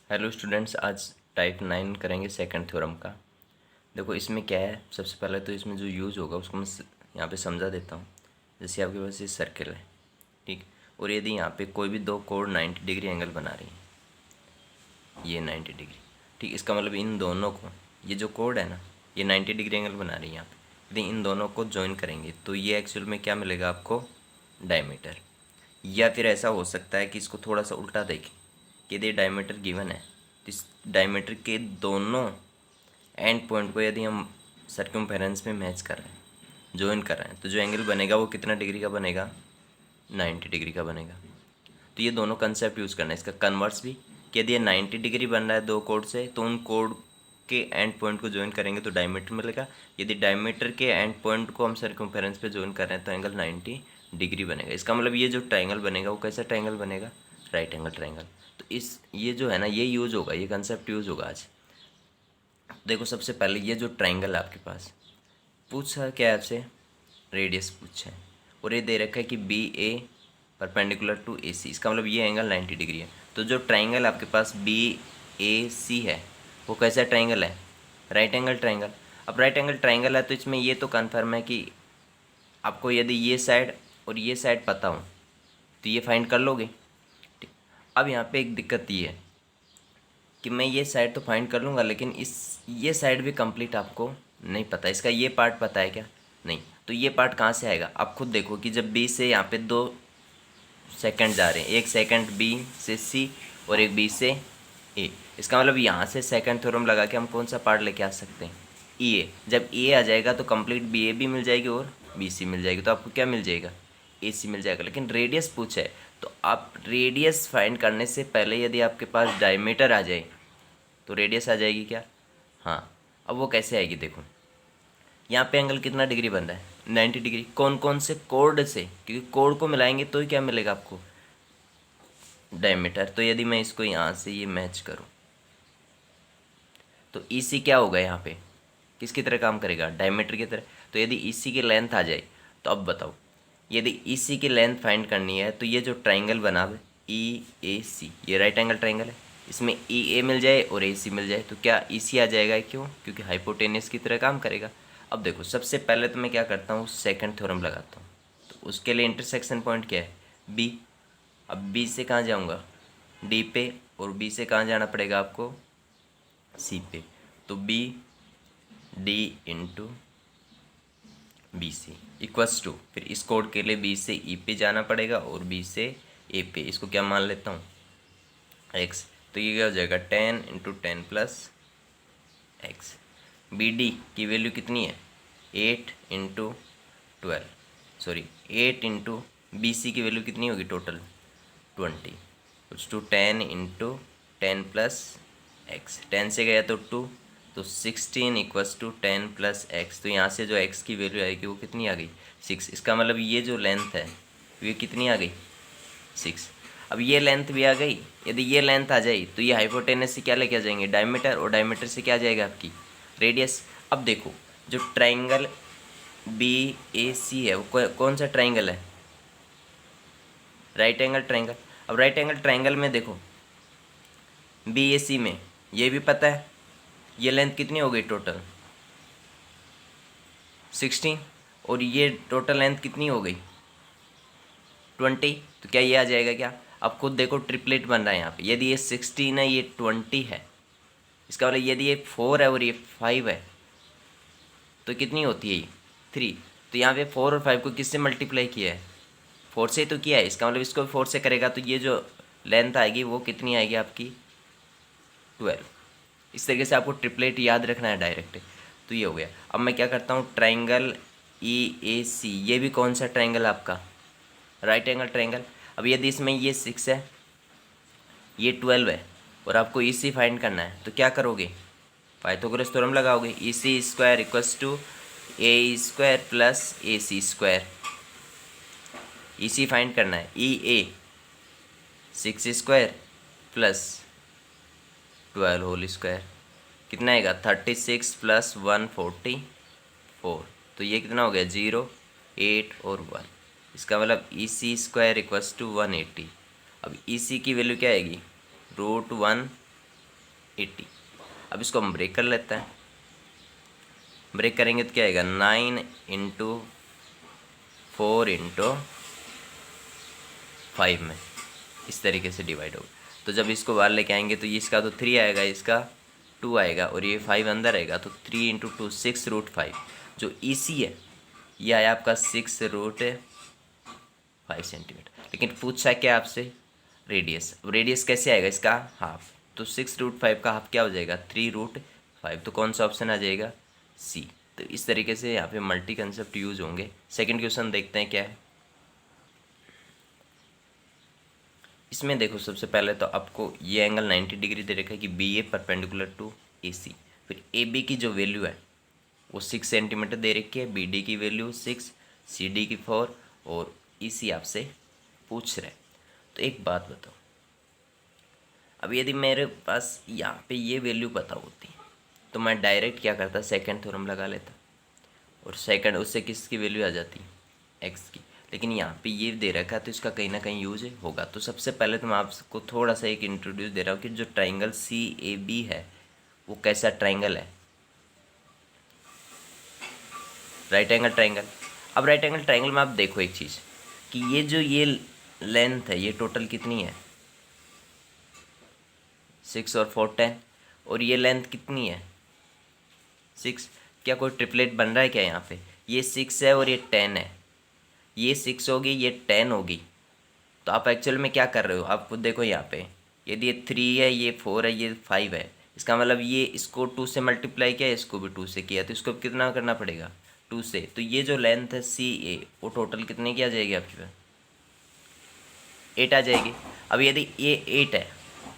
Hello students, आज type 9 करेंगे second theorem का। देखो इसमें क्या है, सबसे पहले तो इसमें जो यूज़ होगा उसको मैं यहाँ पे समझा देता हूँ। जैसे आपके पास ये सर्किल है, ठीक, और यदि यहाँ पे कोई भी दो कोड 90 डिग्री एंगल बना रही है, ये 90 डिग्री, ठीक, इसका मतलब इन दोनों को, ये जो कोड है ना, ये 90 डिग्री एंगल बना रही है यहाँ पे। यदि इन दोनों को ज्वाइन करेंगे तो ये एक्चुअल में क्या मिलेगा आपको, डायमीटर। या फिर ऐसा हो सकता है कि इसको थोड़ा सा उल्टा देखें कि यदि डायमीटर गिवन है तो इस डायमीटर के दोनों एंड पॉइंट को यदि हम सर्कमफेरेंस में मैच कर रहे हैं, ज्वाइन कर रहे हैं, तो जो एंगल बनेगा वो कितना डिग्री का बनेगा, 90 डिग्री का बनेगा। तो ये दोनों कंसेप्ट यूज़ करना है। इसका कन्वर्स भी कि यदि ये 90 डिग्री बन रहा है दो कोड से, तो उन कोड के एंड पॉइंट को ज्वाइन करेंगे तो डायमीटर मिलेगा। यदि डायमीटर के एंड पॉइंट को हम सर्कमफेरेंस पे ज्वाइन कर रहे हैं तो एंगल 90 डिग्री बनेगा। इसका मतलब ये जो ट्रायंगल बनेगा वो कैसा ट्रायंगल बनेगा, राइट एंगल ट्रायंगल। तो इस ये जो है ना, ये यूज़ होगा, ये कंसेप्ट यूज़ होगा आज। देखो सबसे पहले ये जो ट्रायंगल है आपके पास, पूछा क्या है आपसे, रेडियस पूछा है, और ये दे रखा है कि बी ए परपेंडिकुलर टू ए सी। इसका मतलब ये एंगल 90 डिग्री है। तो जो ट्रायंगल आपके पास बी ए सी है वो कैसा ट्रायंगल है, राइट एंगल ट्रायंगल। अब राइट एंगल ट्रायंगल है तो इसमें ये तो कन्फर्म है कि आपको यदि ये साइड और ये साइड पता हो तो ये फाइंड कर लोगे, ठीक। अब यहाँ पे एक दिक्कत ये है कि मैं ये साइड तो फाइंड कर लूँगा, लेकिन ये साइड भी कंप्लीट आपको नहीं पता। इसका ये पार्ट पता है क्या, नहीं। तो ये पार्ट कहाँ से आएगा, आप खुद देखो कि जब बी से यहाँ पे 2 सेकंड जा रहे हैं, एक सेकंड बी से सी और एक बी से ए, इसका मतलब यहाँ से सेकंड थ्योरम लगा के हम कौन सा पार्ट लेके आ सकते हैं, ई ए। जब ए आ जाएगा तो कंप्लीट बी ए भी मिल जाएगी और बी सी मिल जाएगी, तो आपको क्या मिल जाएगा, ए सी मिल जाएगा। लेकिन रेडियस पूछा है तो आप रेडियस फाइंड करने से पहले यदि आपके पास डायमीटर आ जाए तो रेडियस आ जाएगी क्या, हाँ। अब वो कैसे आएगी, देखो यहाँ पे एंगल कितना डिग्री बन रहा है, 90 डिग्री। कौन कौन से कोड से, क्योंकि कोड को मिलाएंगे तो ही क्या मिलेगा आपको, डायमीटर। तो यदि मैं इसको यहाँ से ये मैच करूँ तो ई सी क्या होगा, यहाँ पे किसकी तरह काम करेगा, डायमीटर की तरह। तो यदि ई सी की लेंथ आ जाए तो अब बताओ, यदि ई सी की लेंथ फाइंड करनी है तो ये जो ट्राइंगल बना हुआ ई ए सी, ये राइट एंगल ट्राइंगल है, इसमें ई ए मिल जाए और ए सी मिल जाए तो क्या ई सी आ जाएगा, क्यों, क्योंकि हाइपोटेनियस की तरह काम करेगा। अब देखो सबसे पहले तो मैं क्या करता हूँ, सेकंड थ्योरम लगाता हूँ। तो उसके लिए इंटरसेक्शन पॉइंट क्या है, बी। अब बी से कहाँ जाऊँगा, डी पे, और बी से कहाँ जाना पड़ेगा आपको, सी पे। तो B D into B C equals to, फिर इस कोड के लिए बी से ई पे जाना पड़ेगा और बी से ए पे। इसको क्या मान लेता हूँ, एक्स। तो ये क्या हो जाएगा, 10 into 10 plus X. B D की वैल्यू कितनी है, 8 into 12, sorry 8 into B C की वैल्यू कितनी होगी टोटल, 20, कुछ टू 10 इंटू 10 प्लस एक्स। 10 से गया तो 2, तो 16 इक्वल्स टू 10 प्लस एक्स। तो यहाँ से जो एक्स की वैल्यू आएगी वो कितनी आ गई, 6। इसका मतलब ये जो लेंथ है ये कितनी आ गई, 6। अब ये लेंथ भी आ गई, यदि ये लेंथ आ जाए तो ये हाइपोटेनस से क्या लेके आ जाएंगे, डायमीटर, और डायमीटर से क्या आ जाएगा आपकी रेडियस। अब देखो जो ट्राइंगल बी ए सी है वो कौन सा ट्राइंगल है, राइट एंगल ट्राइंगल। अब राइट एंगल ट्राइंगल में देखो बी ए सी में ये भी पता है, ये लेंथ कितनी हो गई टोटल 16, और ये टोटल लेंथ कितनी हो गई 20। तो क्या ये आ जाएगा क्या, अब खुद देखो ट्रिपलेट बन रहा है यहाँ पे। यदि ये 16 है, ये 20 है, इसका मतलब यदि ये 4 है और ये 5 है तो कितनी होती है ये 3। तो यहाँ पे 4 और 5 को किससे मल्टीप्लाई किया है, 4 से तो किया है। इसका मतलब इसको 4 से करेगा तो ये जो लेंथ आएगी वो कितनी आएगी आपकी 12। इस तरीके से आपको ट्रिपलेट याद रखना है डायरेक्ट। तो ये हो गया। अब मैं क्या करता हूँ, ट्राइंगल ई ए सी, ये भी कौन सा ट्राइंगल आपका, राइट एंगल ट्राइंगल। अब यदि इसमें ये 6 है, ये 12 है, और आपको ई सी फाइंड करना है तो क्या करोगे, पाइथागोरस थ्योरम लगाओगे। E C square equals to A square plus A C square. E C find करना है, E A 6 square plus 12 whole square, कितना आएगा 36 प्लस 144। तो ये कितना हो गया 0, 8 और 1। इसका मतलब ई सी स्क्वायर इक्वल्स टू 180। अब ई सी की वैल्यू क्या आएगी, √1 80। अब इसको हम ब्रेक कर लेते हैं। ब्रेक करेंगे तो क्या आएगा, 9×4×5 में इस तरीके से डिवाइड होगा। तो जब इसको बाहर लेके आएंगे तो ये इसका तो 3 आएगा, इसका 2 आएगा और ये 5 अंदर आएगा, तो 3×2 6√5। जो EC है ये आया आपका 6√5 सेंटीमीटर। लेकिन पूछा क्या आपसे, रेडियस। अब रेडियस कैसे आएगा, इसका हाफ। तो 6√5 का हाफ क्या हो जाएगा, 3√5। तो कौन सा ऑप्शन आ जाएगा, C। तो इस तरीके से यहाँ पे मल्टी कंसेप्ट यूज होंगे। सेकंड क्वेश्चन देखते हैं क्या है। इसमें देखो सबसे पहले तो आपको ये एंगल 90 डिग्री दे रखा है कि BA परपेंडिकुलर टू AC। फिर AB की जो वैल्यू है वो 6 सेंटीमीटर दे रखी है, BD की वैल्यू 6, CD की 4 और EC आपसे पूछ रहे हैं। तो एक बात बताओ, अब यदि मेरे पास यहाँ पे ये वैल्यू पता होती तो मैं डायरेक्ट क्या करता, सेकंड थ्योरम लगा लेता और सेकंड उससे किसकी वैल्यू आ जाती, एक्स की। लेकिन यहाँ पे ये दे रखा है तो इसका कहीं ना कहीं यूज होगा। तो सबसे पहले तो मैं आपको थोड़ा सा एक इंट्रोड्यूस दे रहा हूँ कि जो ट्राइंगल CAB है वो कैसा ट्राइंगल है, राइट एंगल ट्राइंगल। अब राइट एंगल ट्राइंगल में आप देखो एक चीज़ कि ये लेंथ है ये टोटल कितनी है, 6 और 4 10, और ये लेंथ कितनी है 6। क्या कोई ट्रिपलेट बन रहा है क्या यहाँ पे, ये 6 है और ये 10 है, ये 6 होगी ये 10 होगी। तो आप एक्चुअल में क्या कर रहे हो, आप देखो यहाँ पे यदि ये 3 है ये 4 है ये 5 है, इसका मतलब ये इसको 2 से मल्टीप्लाई किया, इसको भी 2 से किया, तो इसको कितना करना पड़ेगा 2 से। तो ये जो लेंथ है CA वो टोटल कितने की आ जाएगी आपके पास, 8 आ जाएगी। अब यदि ये 8 है,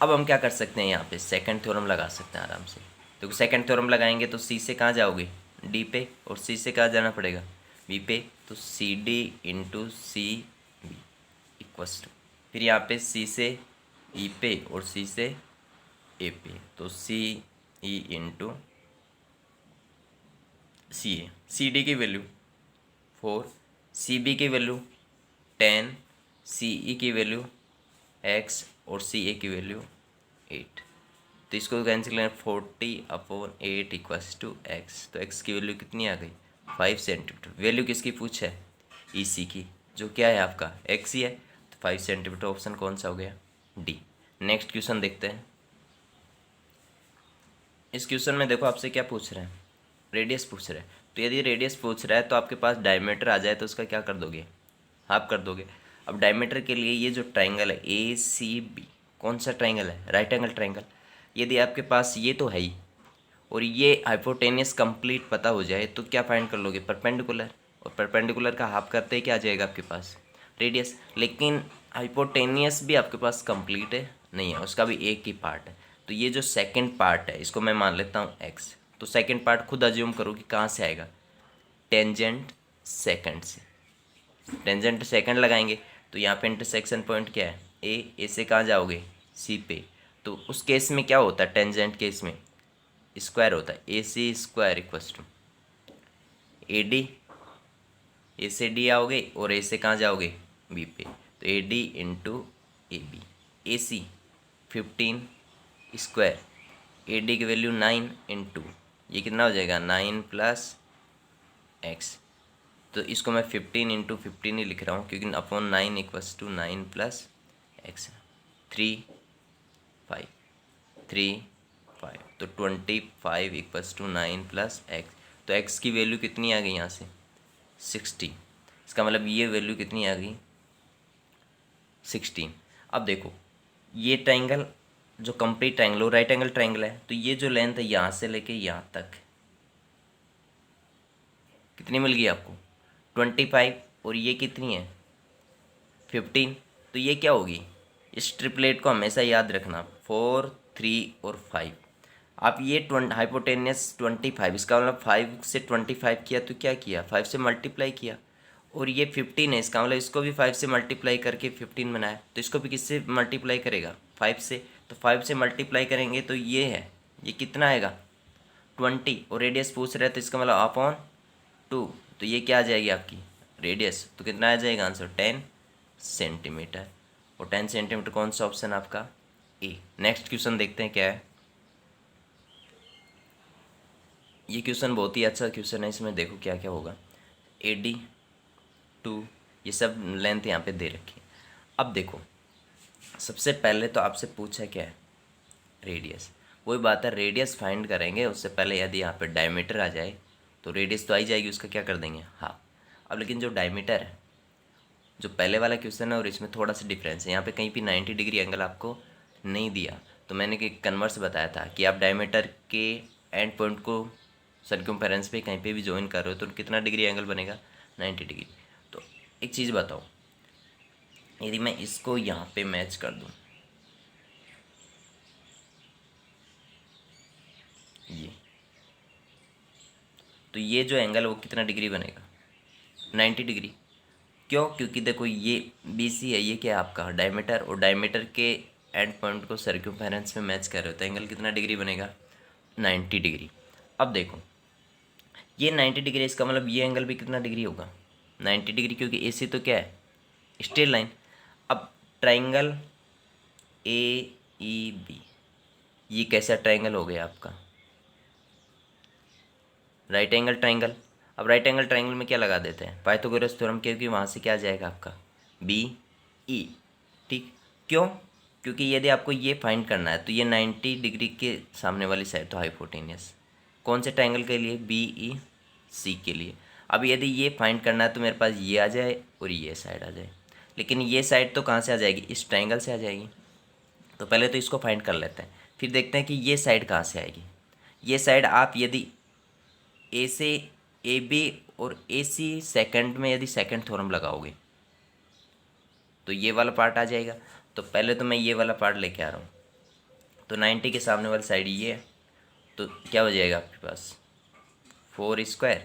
अब हम क्या कर सकते हैं यहाँ पे सेकंड थ्योरम लगा सकते हैं आराम से। तो सेकंड थ्योरम लगाएंगे तो C से कहाँ जाओगे, D पे, और C से कहाँ जाना पड़ेगा, B पे। तो CD×CB इक्वस टू, फिर यहाँ पे C से E पे और C से A पे, तो CE×CA। CD की वैल्यू 4, CB की वैल्यू 10, CE की वैल्यू x और CA की वैल्यू 8। तो इसको कैंसिल करें, 40/8 इक्वस टू x। तो x की वैल्यू कितनी आ गई, 5 सेंटीमीटर। वैल्यू किसकी पूछ है, EC की, जो क्या है आपका x ही है। तो 5 सेंटीमीटर ऑप्शन कौन सा हो गया, D। नेक्स्ट क्वेश्चन देखते हैं। इस क्वेश्चन में देखो आपसे क्या पूछ रहे हैं, रेडियस पूछ रहे हैं। तो यदि रेडियस पूछ रहा है तो आपके पास डायमीटर आ जाए तो उसका क्या कर दोगे, हाफ कर दोगे। अब डायमीटर के लिए ये जो ट्राइंगल है ACB कौन सा ट्राइंगल है, राइट एंगल ट्राइंगल। यदि आपके पास ये तो है ही और ये हाइपोटेनियस कंप्लीट पता हो जाए तो क्या फाइंड कर लोगे, परपेंडिकुलर। और परपेंडिकुलर का हाफ करते ही क्या आ जाएगा आपके पास, रेडियस। लेकिन हाइपोटेनियस भी आपके पास कंप्लीट है नहीं है, उसका भी एक ही पार्ट है। तो ये जो सेकंड पार्ट है इसको मैं मान लेता हूँ x। तो सेकंड पार्ट खुद अज्यूम करो कि कहाँ से आएगा, टेंजेंट सेकंड से। टेंजेंट सेकंड लगाएंगे तो यहाँ पे इंटरसेक्शन पॉइंट क्या है, ए से कहाँ जाओगे, C पे। तो उस केस में क्या होता है, टेंजेंट केस में स्क्वायर होता है, AC² इक्वस टू AD। ए से D आओगे और A से कहाँ जाओगे, B पे। तो AD×AB। AC 15², AD की वैल्यू 9 इंटू ये कितना हो जाएगा 9 + x। तो इसको मैं 15×15 ही लिख रहा हूँ क्योंकि अपॉन 9 इक्वस टू 9 + x 3 5 3 5। तो 25 इक्वस टू 9 + x। तो x की वैल्यू कितनी आ गई यहाँ से 60। इसका मतलब ये वैल्यू कितनी आ गई 16। अब देखो ये ट्राइंगल जो कंप्लीट ट्राइंगल हो राइट एंगल ट्राइंगल है, तो ये जो लेंथ है यहाँ से लेके यहाँ तक कितनी मिल गई आपको 25, और ये कितनी है 15। तो ये क्या होगी, इस ट्रिपलेट को हमेशा याद रखना 4 3 और 5। आप ये हाइपोटेनियस 25, इसका मतलब 5 से 25 किया तो क्या किया 5 से मल्टीप्लाई किया, और ये 15 है इसका मतलब इसको भी 5 से मल्टीप्लाई करके 15 बनाया। तो इसको भी किससे मल्टीप्लाई करेगा 5 से, तो 5 से मल्टीप्लाई करेंगे तो ये है ये कितना आएगा 20, और रेडियस पूछ रहे हैं तो इसका मतलब अपॉन 2। तो ये क्या आ जाएगी आपकी रेडियस, तो कितना आ जाएगा आंसर 10 सेंटीमीटर। और 10 सेंटीमीटर कौन सा ऑप्शन आपका ए। नेक्स्ट क्वेश्चन देखते हैं क्या है। ये क्वेश्चन बहुत ही अच्छा क्वेश्चन है। इसमें देखो क्या क्या होगा। AD 2 ये सब लेंथ यहाँ पे दे रखी है। अब देखो सबसे पहले तो आपसे पूछा क्या है, रेडियस। वही बात है, रेडियस फाइंड करेंगे उससे पहले यदि यहाँ पे डायमीटर आ जाए तो रेडियस तो आ ही जाएगी, उसका क्या कर देंगे हाफ। अब लेकिन जो डायमीटर है, जो पहले वाला क्वेश्चन है और इसमें थोड़ा सा डिफरेंस है। यहाँ पे कहीं भी 90 डिग्री एंगल आपको नहीं दिया, तो मैंने कि कन्वर्स बताया था कि आप डायमीटर के एंड पॉइंट को सर्कमफेरेंस पे कहीं पे भी ज्वाइन कर रहे हो तो कितना डिग्री एंगल बनेगा, 90 डिग्री। तो एक चीज़ बताओ, यदि मैं इसको यहाँ पे मैच कर दूँ, ये तो ये जो एंगल है वो कितना डिग्री बनेगा, 90 डिग्री। क्यों? क्योंकि देखो ये BC है, ये क्या है आपका डायमीटर, और डायमीटर के एंड पॉइंट को सर्कमफेरेंस में मैच कर रहे हो तो एंगल कितना डिग्री बनेगा, 90 डिग्री। अब देखो ये 90 डिग्री, इसका मतलब ये एंगल भी कितना डिग्री होगा, 90 डिग्री, क्योंकि AC तो क्या है, स्ट्रेट लाइन। अब ट्राइंगल AEB ये कैसा ट्राइंगल हो गया आपका, राइट एंगल ट्राइंगल। अब राइट एंगल ट्राइंगल में क्या लगा देते हैं, पाइथागोरस थ्योरम, क्योंकि वहाँ से क्या आ जाएगा आपका BE। ठीक, क्यों? क्योंकि यदि आपको ये फाइंड करना है तो ये 90 डिग्री के सामने वाली साइड तो हाइपोटेनियस, कौन से ट्राइंगल के लिए, BEC के लिए। अब यदि ये फाइंड करना है तो मेरे पास ये आ जाए और ये साइड आ जाए, लेकिन ये साइड तो कहाँ से आ जाएगी, इस ट्राइंगल से आ जाएगी। तो पहले तो इसको फाइंड कर लेते हैं, फिर देखते हैं कि ये साइड कहाँ से आएगी। ये साइड आप यदि A से AB और AC सेकंड में यदि सेकंड थ्योरम लगाओगे तो ये वाला पार्ट आ जाएगा। तो पहले तो मैं ये वाला पार्ट लेके आ रहा हूँ, तो 90 के सामने वाली साइड ये है, तो क्या हो जाएगा आपके पास 4²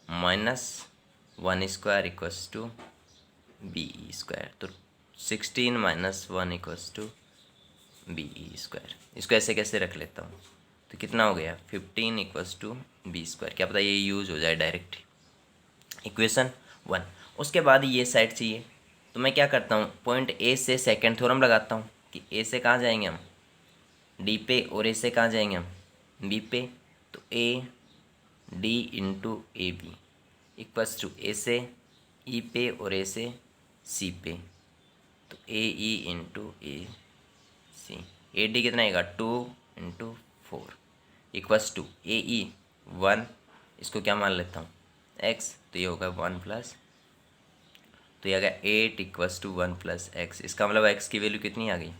माइनस 1² इक्वस टू BE²। तो 16 माइनस 1 इक्वस टू BE²। इसको ऐसे कैसे रख लेता हूँ, तो कितना हो गया 15 इक्वस टू B²। क्या पता ये यूज हो जाए डायरेक्ट, इक्वेशन 1। उसके बाद ये साइड चाहिए, तो मैं क्या करता हूँ, पॉइंट A से सेकंड थ्योरम लगाता हूँ कि A से कहाँ जाएंगे हम, D पे, और A से कहाँ जाएंगे हम, B पे। तो AD into AB equals to A से E पे और A से C पे, तो AE इंटू AC। AD कितना आएगा 2 इंटू 4 इक्वस टू AE 1, इसको क्या मान लेता हूँ x, तो ये होगा 1 प्लस, तो ये आ गया 8 इक्वस टू 1 प्लस x। इसका मतलब x की वैल्यू कितनी आ गई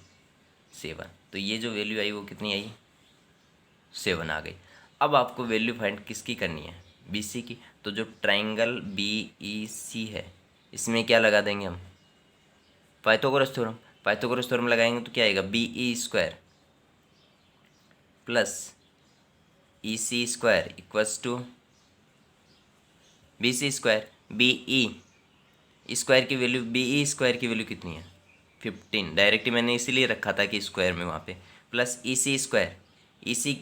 7। तो ये जो वैल्यू आई वो कितनी आई 7 आ गई। अब आपको वैल्यू फाइंड किसकी करनी है, BC की। तो जो ट्राइंगल BEC है इसमें क्या लगा देंगे हम, पाइथागोरस थ्योरम। पाइथागोरस थ्योरम लगाएंगे तो क्या आएगा BE² plus EC² equals to BC²। BE² की वैल्यू, BE² की वैल्यू कितनी है 15, डायरेक्टली मैंने इसीलिए रखा था कि स्क्वायर में वहाँ पे, प्लस EC²। EC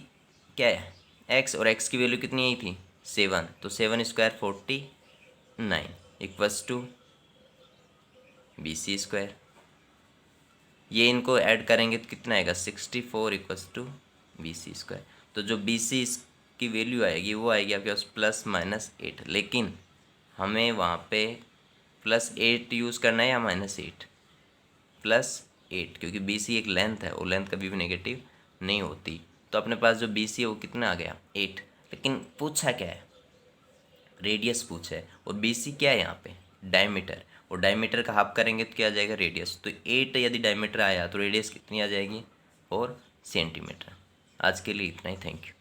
क्या है x, और x की वैल्यू कितनी आई थी 7, तो 7² 49 इक्वस टू BC²। ये इनको ऐड करेंगे तो कितना आएगा 64 इक्वस टू BC²। तो जो BC की वैल्यू आएगी वो आएगी आपके पास प्लस माइनस 8, लेकिन हमें वहाँ पे +8 यूज़ करना है या -8, +8, क्योंकि BC एक लेंथ है और लेंथ कभी भी नेगेटिव नहीं होती। तो अपने पास जो BC है वो कितना आ गया 8, लेकिन पूछा क्या है, रेडियस पूछा है, और BC क्या है यहाँ पे डायमीटर, और डायमीटर का हाफ करेंगे तो क्या आ जाएगा रेडियस। तो 8 यदि डायमीटर आया तो रेडियस कितनी आ जाएगी 4 सेंटीमीटर। आज के लिए इतना ही, थैंक यू।